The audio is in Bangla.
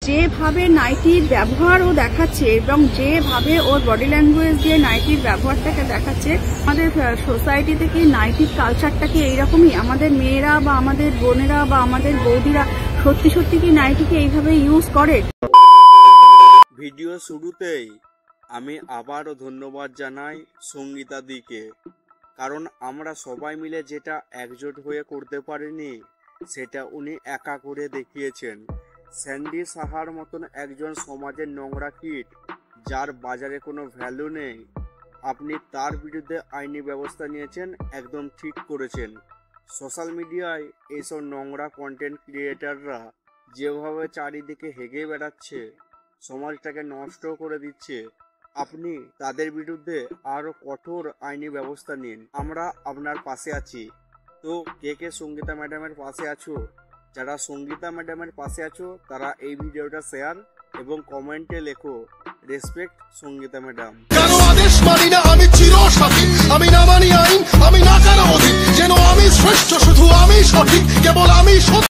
যেভাবে নাইটির ব্যবহার ও দেখাচ্ছে এবং যেভাবে ওর বডি ল্যাঙ্গুয়েজ দিয়ে নাইটির ব্যবহারটাকে দেখাচ্ছে, আমাদের সোসাইটিতে কি নাইটির কালচারটা কি এইরকমই? আমাদের মেয়েরা বা আমাদের বোনেরা বা আমাদের বৌদিরা সত্যি সত্যি কি নাইটিকে এইভাবে ইউজ করে? ভিডিও শুরুতেই আমি আবারও ধন্যবাদ জানাই সঙ্গীতা দিকে, কারণ আমরা সবাই মিলে যেটা একজোট হয়ে করতে পারিনি সেটা উনি একা করে দেখিয়েছেন। স্যান্ডি সাহার মতন একজন সমাজের নোংরা কিট, যার বাজারে কোনো ভ্যালু নেই, আপনি তার বিরুদ্ধে আইনি ব্যবস্থা নিয়েছেন, একদম ঠিক করেছেন। সোশ্যাল মিডিয়ায় এইসব নোংরা কন্টেন্ট ক্রিয়েটাররা যেভাবে চারিদিকে হেগে বেড়াচ্ছে, সমাজটাকে নষ্ট করে দিচ্ছে, আপনি তাদের বিরুদ্ধে আরও কঠোর আইনি ব্যবস্থা নিন। আমরা আপনার পাশে আছি। তো কে কে সঙ্গীতা ম্যাডামের পাশে আছো? যারা সঙ্গীতা ম্যাডামের পাশে আছো তারা এই ভিডিওটা শেয়ার এবং কমেন্টে লেখো রেসপেক্ট সঙ্গীতা ম্যাডাম।